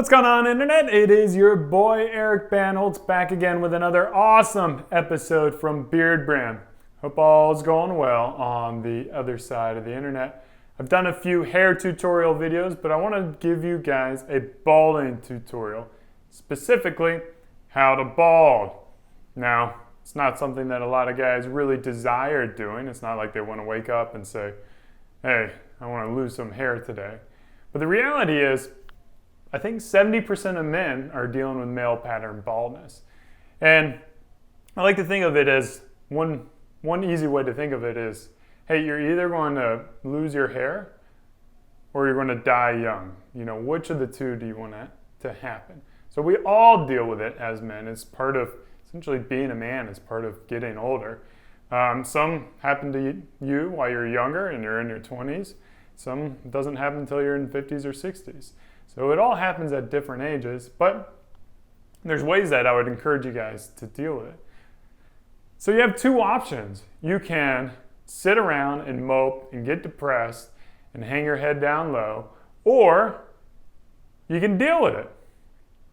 What's going on, Internet? It is your boy Eric Bandholz back again with another awesome episode from Beardbrand. Hope all's going well on the other side of the Internet. I've done a few hair tutorial videos, but I want to give you guys a balding tutorial. Specifically, how to bald. Now, it's not something that a lot of guys really desire doing. It's not like they want to wake up and say, hey, I want to lose some hair today. But the reality is, I think 70% of men are dealing with male pattern baldness. And I like to think of it as one easy way to think of it is, hey, you're either going to lose your hair or you're going to die young. You know, which of the two do you want to happen? So we all deal with it as men. It's part of essentially being a man. It's part of getting older. Some happen to you while you're younger and you're in your 20s. Some doesn't happen until you're in 50s or 60s. So it all happens at different ages, but there's ways that I would encourage you guys to deal with it. So you have two options. You can sit around and mope and get depressed and hang your head down low, or you can deal with it.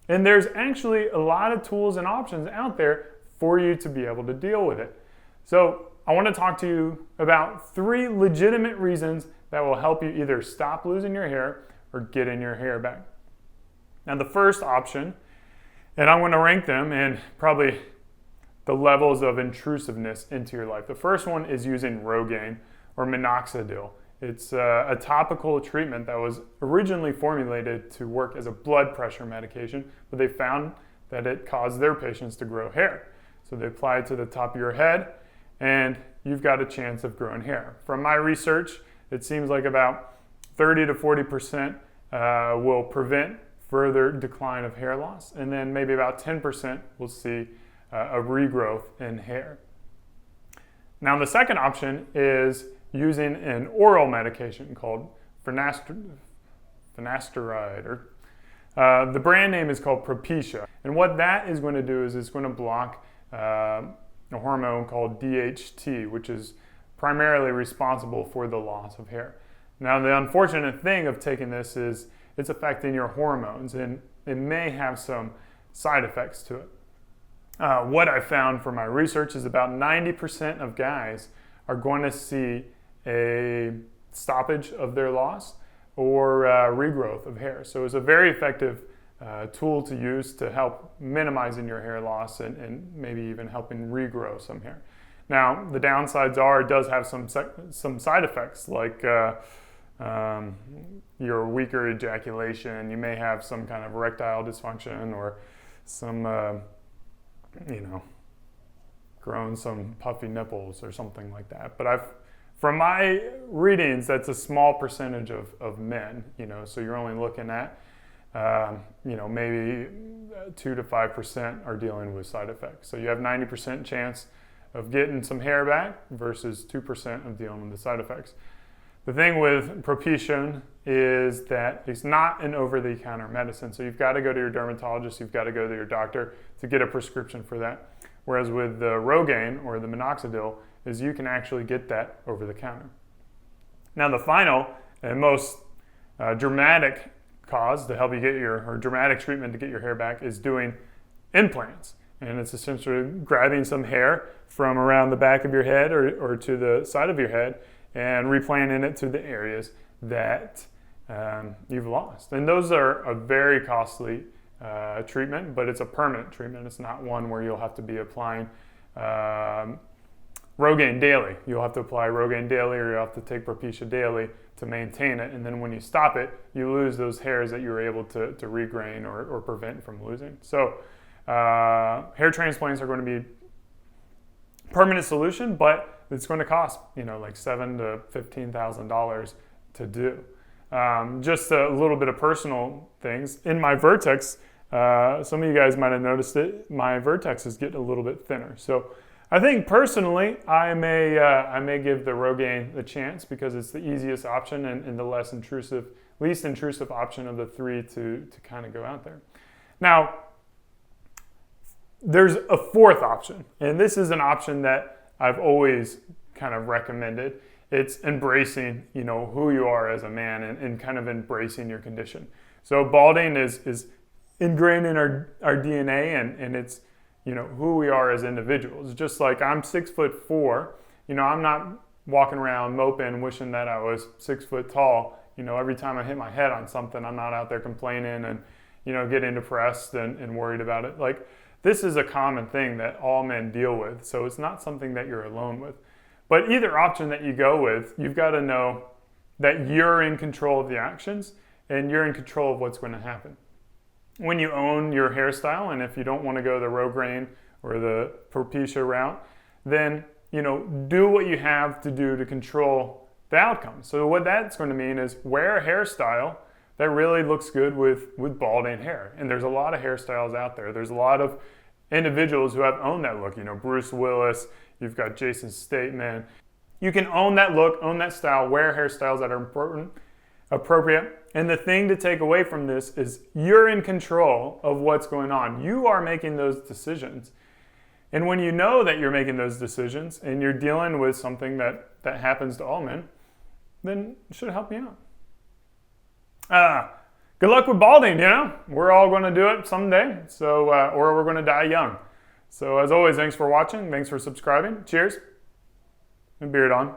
And there's actually a lot of tools and options out there for you to be able to deal with it. So I want to talk to you about 3 legitimate reasons that will help you either stop losing your hair or getting your hair back. Now the first option, and I'm going to rank them in probably the levels of intrusiveness into your life. The first one is using Rogaine or minoxidil. It's a topical treatment that was originally formulated to work as a blood pressure medication, but they found that it caused their patients to grow hair. So they apply it to the top of your head and you've got a chance of growing hair. From my research, it seems like about 30 to 40% will prevent further decline of hair loss, and then maybe about 10% will see a regrowth in hair. Now the second option is using an oral medication called finasteride, or the brand name is called Propecia. And what that is going to do is it's going to block a hormone called DHT, which is primarily responsible for the loss of hair. Now, the unfortunate thing of taking this is it's affecting your hormones, and it may have some side effects to it. What I found from my research is about 90% of guys are going to see a stoppage of their loss or regrowth of hair. So it's a very effective tool to use to help minimizing your hair loss and maybe even helping regrow some hair. Now, the downsides are it does have some side effects like your weaker ejaculation. You may have some kind of erectile dysfunction or some, growing some puffy nipples or something like that. But from my readings, that's a small percentage of men, so you're only looking at, maybe 2 to 5% are dealing with side effects. So you have 90% chance of getting some hair back versus 2% of dealing with the side effects. The thing with Propecia is that it's not an over-the-counter medicine, so you've got to go to your dermatologist, you've got to go to your doctor to get a prescription for that. Whereas with the Rogaine or the minoxidil, is you can actually get that over the counter. Now the final and most dramatic cause to help you get or dramatic treatment to get your hair back is doing implants. And it's essentially grabbing some hair from around the back of your head or to the side of your head and replanting it to the areas that you've lost. And those are a very costly treatment, but it's a permanent treatment. It's not one where you'll have to be applying Rogaine daily. You'll have to apply Rogaine daily, or you'll have to take Propecia daily to maintain it. And then when you stop it, you lose those hairs that you were able to regrain or prevent from losing. So hair transplants are going to be a permanent solution, but it's going to cost, like $7,000 to $15,000 to do. Just a little bit of personal things. In my vertex, some of you guys might have noticed it, my vertex is getting a little bit thinner. So I think personally, I may give the Rogaine a chance because it's the easiest option and the least intrusive option of the 3 to kind of go out there. Now, there's a fourth option, and this is an option that I've always kind of recommended. It's embracing, who you are as a man and kind of embracing your condition. So balding is ingrained in our DNA, and it's, who we are as individuals. Just like I'm 6'4", I'm not walking around moping, wishing that I was 6 foot tall. Every time I hit my head on something, I'm not out there complaining and, getting depressed and worried about it. Like, this is a common thing that all men deal with. So it's not something that you're alone with. But either option that you go with, you've got to know that you're in control of the actions and you're in control of what's going to happen. When you own your hairstyle, and if you don't want to go the Rogaine or the Propecia route, then, do what you have to do to control the outcome. So what that's going to mean is wear a hairstyle that really looks good with balding hair. And there's a lot of hairstyles out there. There's a lot of individuals who have owned that look. Bruce Willis, you've got Jason Statham. You can own that look, own that style, wear hairstyles that are appropriate. And the thing to take away from this is you're in control of what's going on. You are making those decisions. And when you know that you're making those decisions and you're dealing with something that happens to all men, then it should help you out. Good luck with balding, We're all going to do it someday, so or we're going to die young. So as always, thanks for watching. Thanks for subscribing. Cheers. And beard on.